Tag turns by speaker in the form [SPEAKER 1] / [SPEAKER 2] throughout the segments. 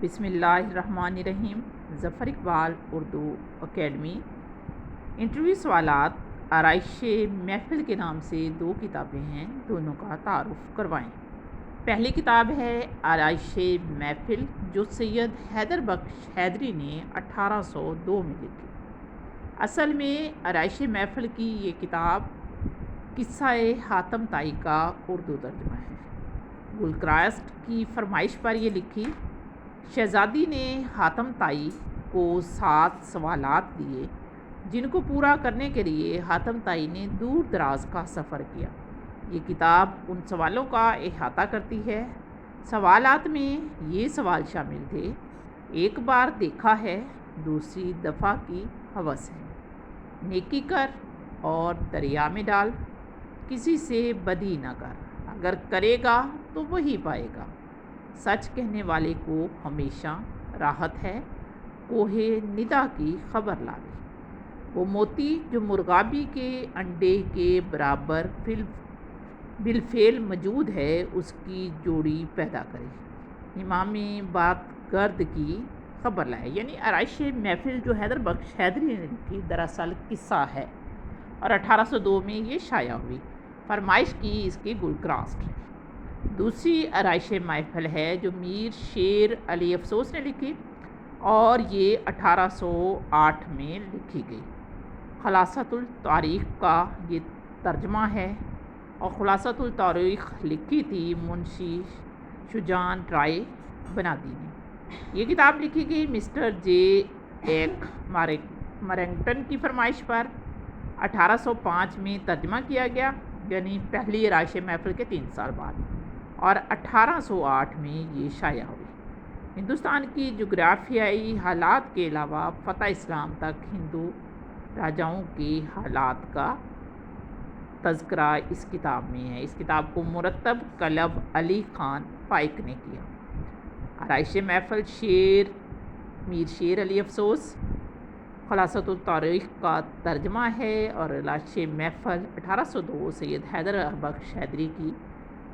[SPEAKER 1] بسم اللہ الرحمن الرحیم۔ ظفر اقبال اردو اکیڈمی انٹرویو سوالات آرائش محفل کے نام سے 2 کتابیں ہیں، دونوں کا تعارف کروائیں۔ پہلی کتاب ہے آرائش محفل جو سید حیدر بخش حیدری نے 1802 میں لکھی۔ اصل میں آرائش محفل کی یہ کتاب قصہ حاتم طائی کا اردو ترجمہ ہے۔ گلکرائسٹ کی فرمائش پر یہ لکھی۔ شہزادی نے حاتم طائی کو 7 سوالات دیے جن کو پورا کرنے کے لیے حاتم طائی نے دور دراز کا سفر کیا۔ یہ کتاب ان سوالوں کا احاطہ کرتی ہے۔ سوالات میں یہ سوال شامل تھے: ایک بار دیکھا ہے، دوسری دفعہ کی ہوس ہے، نیکی کر اور دریا میں ڈال، کسی سے بدی نہ کر، اگر کرے گا تو وہی پائے گا، سچ کہنے والے کو ہمیشہ راحت ہے، کوہ ندا کی خبر لاوے، وہ موتی جو مرغابی کے انڈے کے برابر بالفعل موجود ہے اس کی جوڑی پیدا کرے، امام بات گرد کی خبر لائے۔ یعنی آرائش محفل جو حیدر بخش حیدری نے لکھی دراصل قصہ ہے اور 1802 میں یہ شائع ہوئی۔ فرمائش کی اس کی گلکرائسٹ ہے۔ دوسری آرائش محفل ہے جو میر شیر علی افسوس نے لکھی اور یہ 1808 میں لکھی گئی۔ خلاصۃ التاریخ کا یہ ترجمہ ہے اور خلاصۃ التاریخ لکھی تھی منشی شجاعان رائے بنادی نے۔ یہ کتاب لکھی گئی مسٹر جے ایک مارنگٹن کی فرمائش پر۔ 1805 میں ترجمہ کیا گیا، یعنی پہلی آرائش محفل کے 3 سال بعد، اور 1808 میں یہ شائع ہوئی۔ ہندوستان کی جغرافیائی حالات کے علاوہ فتح اسلام تک ہندو راجاؤں کے حالات کا تذکرہ اس کتاب میں ہے۔ اس کتاب کو مرتب کلب علی خان پائک نے کیا۔ آرائش محفل میر شیر علی افسوس خلاصۃ التاریخ کا ترجمہ ہے اور آرائش محفل 1802 سید حیدر بخش حیدری کی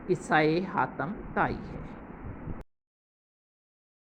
[SPEAKER 1] قصہ حاتم طائی ہے۔